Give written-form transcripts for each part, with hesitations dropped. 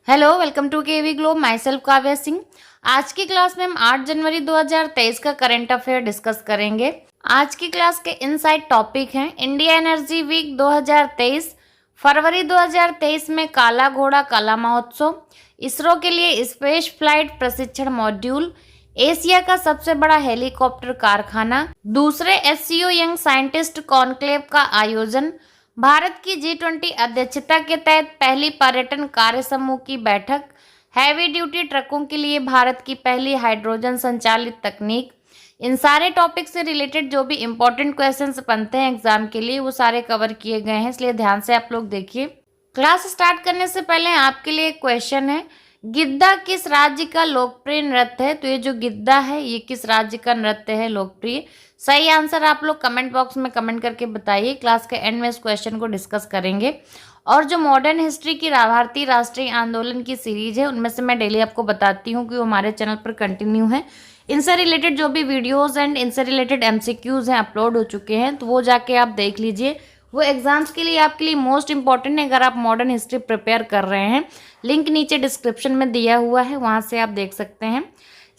Hello, welcome to KV globe. Myself Kavya Singh. आज की class में हम 8 जनवरी 2023 का करंट अफेयर डिस्कस करेंगे। आज की क्लास के इनसाइड टॉपिक हैं इंडिया एनर्जी वीक 2023, फरवरी 2023 में काला घोड़ा कला महोत्सव, इसरो के लिए स्पेस फ्लाइट प्रशिक्षण मॉड्यूल, एशिया का सबसे बड़ा हेलीकॉप्टर कारखाना, दूसरे एससीओ यंग साइंटिस्ट कॉन्क्लेव का आयोजन, भारत की G20 अध्यक्षता के तहत पहली पर्यटन कार्य समूह की बैठक, हैवी ड्यूटी ट्रकों के लिए भारत की पहली हाइड्रोजन संचालित तकनीक। इन सारे टॉपिक से रिलेटेड जो भी इंपॉर्टेंट क्वेश्चंस बनते हैं एग्जाम के लिए वो सारे कवर किए गए हैं, इसलिए ध्यान से आप लोग देखिए। क्लास स्टार्ट करने से पहले आपके लिए एक क्वेश्चन है, गिद्दा किस राज्य का लोकप्रिय नृत्य है? तो ये जो गिद्दा है ये किस राज्य का नृत्य है लोकप्रिय? सही आंसर आप लोग कमेंट बॉक्स में कमेंट करके बताइए। क्लास के एंड में इस क्वेश्चन को डिस्कस करेंगे। और जो मॉडर्न हिस्ट्री की भारतीय राष्ट्रीय आंदोलन की सीरीज है उनमें से मैं डेली आपको बताती हूँ कि वो हमारे चैनल पर कंटिन्यू है। इनसे रिलेटेड जो भी वीडियोस एंड इनसे रिलेटेड MCQs हैं अपलोड हो चुके हैं, तो वो जाके आप देख लीजिए। वो एग्जाम्स के लिए आपके लिए मोस्ट इंपॉर्टेंट है अगर आप मॉडर्न हिस्ट्री प्रिपेयर कर रहे हैं। लिंक नीचे डिस्क्रिप्शन में दिया हुआ है, वहाँ से आप देख सकते हैं।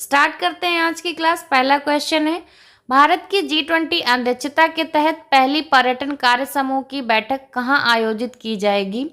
स्टार्ट करते हैं आज की क्लास। पहला क्वेश्चन है, भारत की G20 अध्यक्षता के तहत पहली पर्यटन कार्य समूह की बैठक कहाँ आयोजित की जाएगी?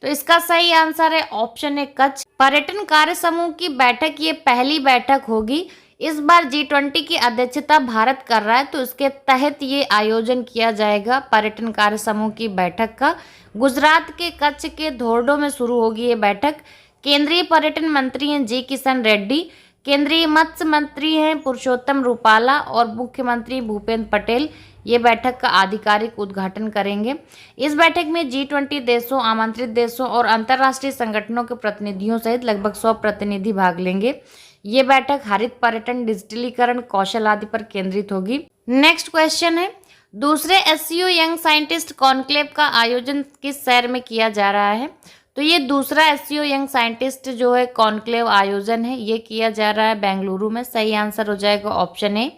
तो इसका सही आंसर है ऑप्शन है कच्छ। पर्यटन कार्य समूह की बैठक ये पहली बैठक होगी। इस बार G20 की अध्यक्षता भारत कर रहा है, तो इसके तहत ये आयोजन किया जाएगा पर्यटन कार्य समूह की बैठक का। गुजरात के कच्छ के धोर्डो में शुरू होगी ये बैठक। केंद्रीय पर्यटन मंत्री हैं जी किशन रेड्डी, केंद्रीय मत्स्य मंत्री हैं पुरुषोत्तम रूपाला और मुख्यमंत्री भूपेंद्र पटेल ये बैठक का आधिकारिक उद्घाटन करेंगे। इस बैठक में G20 देशों, आमंत्रित देशों और अंतर्राष्ट्रीय संगठनों के प्रतिनिधियों सहित लगभग 100 प्रतिनिधि भाग लेंगे। ये बैठक हरित पर्यटन, डिजिटलीकरण, कौशल आदि पर केंद्रित होगी। नेक्स्ट क्वेश्चन है, दूसरे एससीओ यंग साइंटिस्ट कॉन्क्लेव का आयोजन किस शहर में किया जा रहा है? तो ये दूसरा एससीओ यंग साइंटिस्ट जो है कॉन्क्लेव आयोजन है ये किया जा रहा है बेंगलुरु में। सही आंसर हो जाएगा ऑप्शन ए।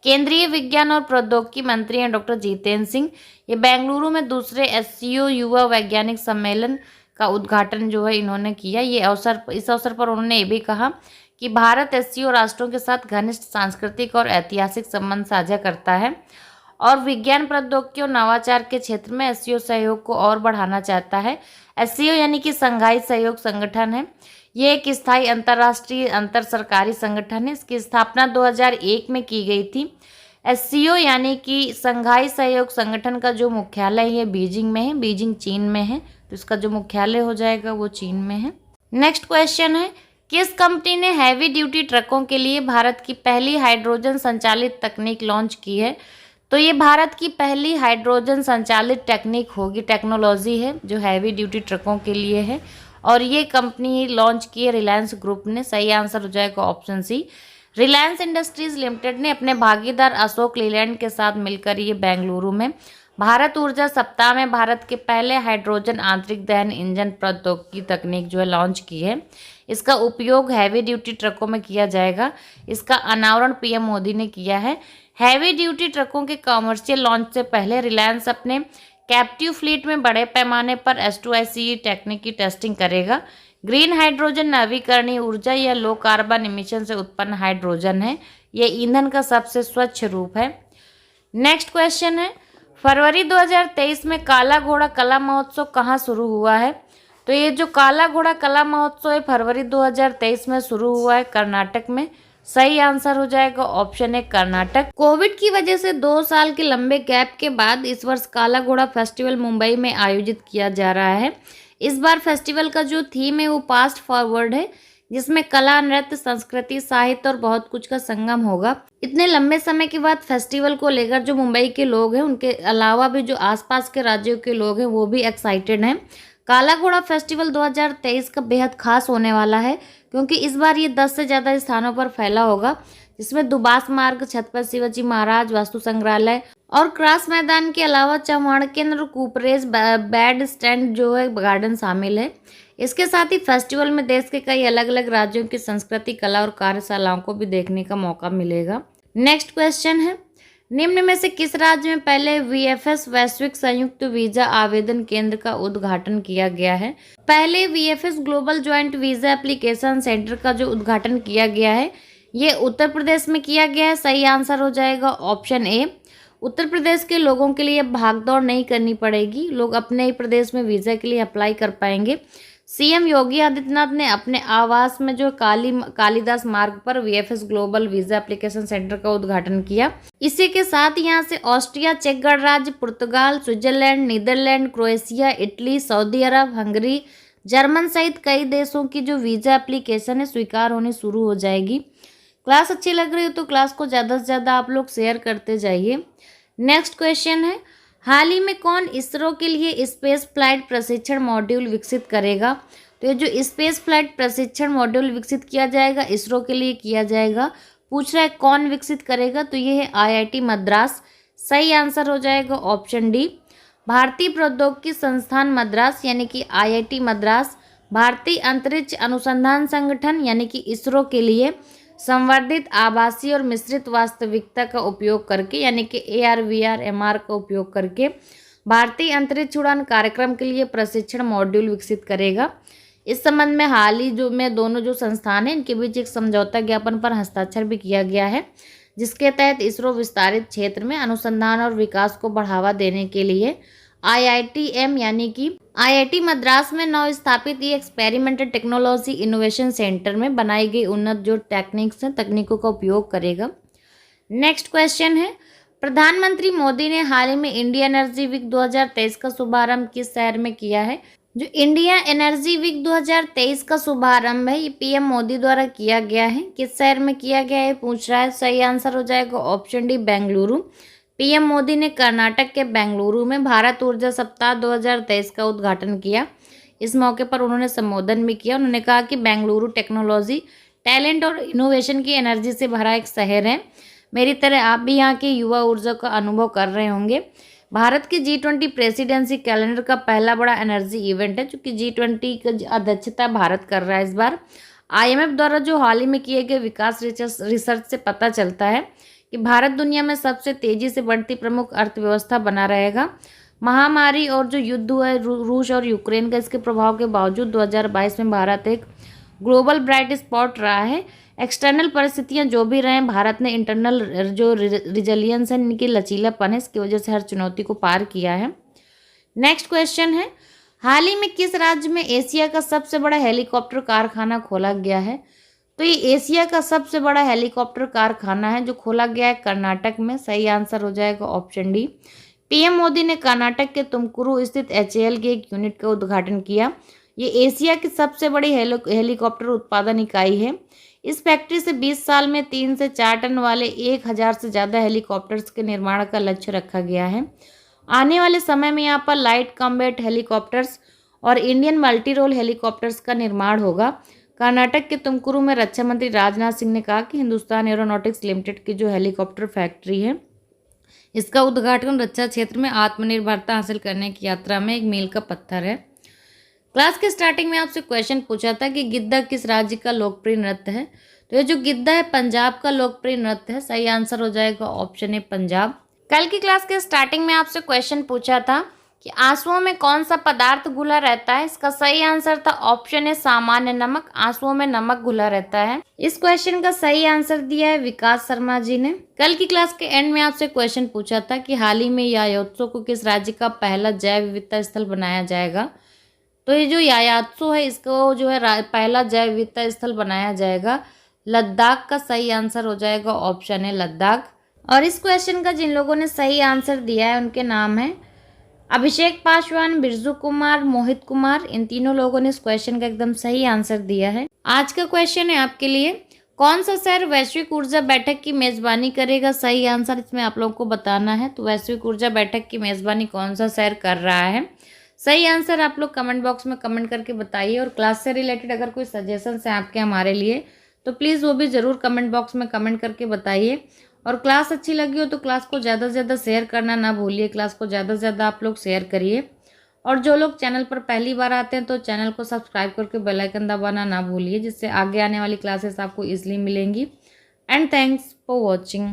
केंद्रीय विज्ञान और प्रौद्योगिकी मंत्री हैं डॉक्टर जितेंद्र सिंह। ये बेंगलुरु में दूसरे एससीओ युवा वैज्ञानिक सम्मेलन का उद्घाटन जो है इन्होंने किया। इस अवसर पर उन्होंने ये भी कहा कि भारत एससीओ राष्ट्रों के साथ घनिष्ठ सांस्कृतिक और ऐतिहासिक संबंध साझा करता है और विज्ञान, प्रौद्योगिकी और नवाचार के क्षेत्र में एससीओ सहयोग को और बढ़ाना चाहता है। एससीओ यानी कि संघाई सहयोग संगठन है। ये एक स्थायी अंतर्राष्ट्रीय अंतर सरकारी संगठन है। इसकी स्थापना 2001 में की गई थी। एससीओ यानी कि संघाई सहयोग संगठन का जो मुख्यालय है बीजिंग में है, बीजिंग चीन में है, तो इसका जो मुख्यालय हो जाएगा वो चीन में है। नेक्स्ट क्वेश्चन है, किस कंपनी ने हैवी ड्यूटी ट्रकों के लिए भारत की पहली हाइड्रोजन संचालित तकनीक लॉन्च की है? तो ये भारत की पहली हाइड्रोजन संचालित टेक्निक होगी, टेक्नोलॉजी है जो हैवी ड्यूटी ट्रकों के लिए है और ये कंपनी लॉन्च की है रिलायंस ग्रुप ने। सही आंसर हो जाएगा ऑप्शन सी। रिलायंस इंडस्ट्रीज लिमिटेड ने अपने भागीदार अशोक लीलैंड के साथ मिलकर ये बेंगलुरु में भारत ऊर्जा सप्ताह में भारत के पहले हाइड्रोजन आंतरिक दहन इंजन प्रौद्योगिकी तकनीक जो है लॉन्च की है। इसका उपयोग हैवी ड्यूटी ट्रकों में किया जाएगा। इसका अनावरण पीएम मोदी ने किया है। हैवी ड्यूटी ट्रकों के कमर्शियल लॉन्च से पहले रिलायंस अपने कैप्टिव फ्लीट में बड़े पैमाने पर S2ICE टेक्निक की टेस्टिंग करेगा। ग्रीन हाइड्रोजन नवीकरणीय ऊर्जा या लो कार्बन इमिशन से उत्पन्न हाइड्रोजन है। यह ईंधन का सबसे स्वच्छ रूप है। नेक्स्ट क्वेश्चन है, फरवरी 2023 में काला घोड़ा कला महोत्सव कहाँ शुरू हुआ है? तो ये जो काला घोड़ा कला महोत्सव है फरवरी 2023 में शुरू हुआ है कर्नाटक में। सही आंसर हो जाएगा ऑप्शन है कर्नाटक। कोविड की वजह से 2 साल के लंबे गैप के बाद इस वर्ष काला घोड़ा फेस्टिवल मुंबई में आयोजित किया जा रहा है। इस बार फेस्टिवल का जो थीम है वो पास्ट फॉरवर्ड है, जिसमें कला, नृत्य, संस्कृति, साहित्य और बहुत कुछ का संगम होगा। इतने लंबे समय के बाद फेस्टिवल को लेकर जो मुंबई के लोग हैं उनके अलावा भी जो आसपास के राज्यों के लोग हैं वो भी एक्साइटेड हैं। काला घोड़ा फेस्टिवल 2023 का बेहद खास होने वाला है क्योंकि इस बार ये 10 से ज़्यादा स्थानों पर फैला होगा, जिसमें दुबास मार्ग, छत्रपति शिवाजी महाराज वास्तु संग्रहालय और क्रॉस मैदान के अलावा चौहान केंद्र, कूपरेज, बैड स्टैंड जो है गार्डन शामिल है। इसके साथ ही फेस्टिवल में देश के कई अलग अलग राज्यों की संस्कृति, कला और कार्यशालाओं को भी देखने का मौका मिलेगा। नेक्स्ट क्वेश्चन है, निम्न में से किस राज्य में पहले वीएफएस वैश्विक संयुक्त वीजा आवेदन केंद्र का उद्घाटन किया गया है? पहले VFS global joint visa application centre का जो उद्घाटन किया गया है ये उत्तर प्रदेश में किया गया है। सही आंसर हो जाएगा ऑप्शन ए। उत्तर प्रदेश के लोगों के लिए भागदौड़ नहीं करनी पड़ेगी, लोग अपने ही प्रदेश में वीजा के लिए अप्लाई कर पाएंगे। सीएम योगी आदित्यनाथ ने अपने आवास में जो कालीदास मार्ग पर VFS global visa application centre का उद्घाटन किया। इसी के साथ यहाँ से ऑस्ट्रिया, चेक गणराज्य, पुर्तगाल, Switzerland, Netherland, Croatia, Italy, Saudi Arab, Hungary, German सहित कई देशों की जो वीजा एप्लीकेशन है स्वीकार होनी शुरू हो जाएगी। क्लास अच्छी लग रही हो तो क्लास को ज़्यादा से ज़्यादा आप लोग शेयर करते जाइए। नेक्स्ट क्वेश्चन है, हाल ही में कौन इसरो के लिए स्पेस फ्लाइट प्रशिक्षण मॉड्यूल विकसित करेगा? तो ये जो स्पेस फ्लाइट प्रशिक्षण मॉड्यूल विकसित किया जाएगा इसरो के लिए किया जाएगा। पूछ रहा है कौन विकसित करेगा, तो ये है आईआईटी मद्रास। सही आंसर हो जाएगा ऑप्शन डी। भारतीय प्रौद्योगिकी संस्थान मद्रास यानी कि आईआईटी मद्रास भारतीय अंतरिक्ष अनुसंधान संगठन यानी कि इसरो के लिए संवर्धित आभासी और मिश्रित वास्तविकता का उपयोग करके यानी कि AR VR MR का उपयोग करके भारतीय अंतरिक्ष उड़ान कार्यक्रम के लिए प्रशिक्षण मॉड्यूल विकसित करेगा। इस संबंध में हाल ही दोनों जो संस्थान हैं इनके बीच एक समझौता ज्ञापन पर हस्ताक्षर भी किया गया है, जिसके तहत इसरो विस्तारित क्षेत्र में अनुसंधान और विकास को बढ़ावा देने के लिए IITM यानी कि IIT मद्रास में नव स्थापित ये एक्सपेरिमेंटल टेक्नोलॉजी इनोवेशन सेंटर में बनाई गई उन्नत जो टेक्निक्स हैं तकनीकों का उपयोग करेगा। नेक्स्ट क्वेश्चन है, प्रधानमंत्री मोदी ने हाल ही में इंडिया एनर्जी वीक 2023 का शुभारंभ किस शहर में किया है? जो इंडिया एनर्जी वीक 2023 का शुभारंभ है ये पीएम मोदी द्वारा किया गया है। किस शहर में किया गया है पूछ रहा है। सही आंसर हो जाएगा option D Bengaluru. PM Modi ने कर्नाटक के बेंगलुरु में भारत ऊर्जा सप्ताह 2023 का उद्घाटन किया। इस मौके पर उन्होंने संबोधन भी किया। उन्होंने कहा कि बेंगलुरु टेक्नोलॉजी, टैलेंट और इनोवेशन की एनर्जी से भरा एक शहर है। मेरी तरह आप भी यहाँ की युवा ऊर्जा का अनुभव कर रहे होंगे। भारत की G20 प्रेसिडेंसी कैलेंडर का पहला बड़ा एनर्जी इवेंट है, चूँकि G20 की अध्यक्षता भारत कर रहा है इस बार। IMF द्वारा जो हाल ही में किए गए विकास रिसर्च से पता चलता है कि भारत दुनिया में सबसे तेजी से बढ़ती प्रमुख अर्थव्यवस्था बना रहेगा। महामारी और जो युद्ध हुआ है रूस और यूक्रेन का, इसके प्रभाव के बावजूद 2022 में भारत एक ग्लोबल ब्राइट स्पॉट रहा है। एक्सटर्नल परिस्थितियां जो भी रहें, भारत ने इंटरनल जो रिजिलियंस है, इनकी लचीलापन है, इसकी वजह से हर चुनौती को पार किया है। नेक्स्ट क्वेश्चन है, हाल ही में किस राज्य में एशिया का सबसे बड़ा हेलीकॉप्टर कारखाना खोला गया है? तो ये एशिया का सबसे बड़ा हेलीकॉप्टर कारखाना है जो खोला गया है कर्नाटक में। सही आंसर हो जाएगा ऑप्शन डी। पीएम मोदी ने कर्नाटक के तुमकुरु स्थित HAL की एक यूनिट का उद्घाटन किया। ये एशिया की सबसे बड़ी हेलीकॉप्टर उत्पादन इकाई है। इस फैक्ट्री से 20 साल में 3 से 4 टन वाले 1000 से ज़्यादा हेलीकॉप्टर्स के निर्माण का लक्ष्य रखा गया है। आने वाले समय में यहाँ पर लाइट कॉम्बैट हेलीकॉप्टर्स और इंडियन मल्टी रोल हेलीकॉप्टर्स का निर्माण होगा। कर्नाटक के तुमकुरु में रक्षा मंत्री राजनाथ सिंह ने कहा कि हिंदुस्तान एरोनॉटिक्स लिमिटेड की जो हेलीकॉप्टर फैक्ट्री है इसका उद्घाटन रक्षा क्षेत्र में आत्मनिर्भरता हासिल करने की यात्रा में एक मील का पत्थर है। क्लास के स्टार्टिंग में आपसे क्वेश्चन पूछा था कि गिद्दा किस राज्य का लोकप्रिय नृत्य है? तो ये जो गिद्दा है पंजाब का लोकप्रिय नृत्य है। सही आंसर हो जाएगा ऑप्शन ए पंजाब। कल की क्लास के स्टार्टिंग में आपसे क्वेश्चन पूछा था कि आंसुओं में कौन सा पदार्थ घुला रहता है? इसका सही आंसर था ऑप्शन ए सामान्य नमक। आंसुओं में नमक घुला रहता है। इस क्वेश्चन का सही आंसर दिया है विकास शर्मा जी ने। कल की क्लास के एंड में आपसे क्वेश्चन पूछा था कि हाल ही में यायोत्सव को किस राज्य का पहला जैव विविधता स्थल बनाया जाएगा? तो ये जो यायात्सो है इसको जो है पहला जैव विविधता स्थल बनाया जाएगा लद्दाख का। सही आंसर हो जाएगा ऑप्शन है लद्दाख। और इस क्वेश्चन का जिन लोगों ने सही आंसर दिया है उनके नाम है अभिषेक पासवान, बिरजू कुमार, मोहित कुमार। इन तीनों लोगों ने इस क्वेश्चन का एकदम सही आंसर दिया है। आज का क्वेश्चन है आपके लिए, कौन सा शहर वैश्विक ऊर्जा बैठक की मेजबानी करेगा? सही आंसर इसमें आप लोगों को बताना है। तो वैश्विक ऊर्जा बैठक की मेजबानी कौन सा शहर कर रहा है? सही आंसर आप लोग कमेंट बॉक्स में कमेंट करके बताइए। और क्लास से रिलेटेड अगर कोई सजेशंस हैं आपके हमारे लिए तो प्लीज़ वो भी ज़रूर कमेंट बॉक्स में कमेंट करके बताइए। और क्लास अच्छी लगी हो तो क्लास को ज़्यादा से ज़्यादा शेयर करना ना भूलिए। क्लास को ज़्यादा से ज़्यादा आप लोग शेयर करिए। और जो लोग चैनल पर पहली बार आते हैं तो चैनल को सब्सक्राइब करके बेल आइकन दबाना ना भूलिए, जिससे आगे आने वाली क्लासेस आपको ईजिली मिलेंगी। And thanks for watching.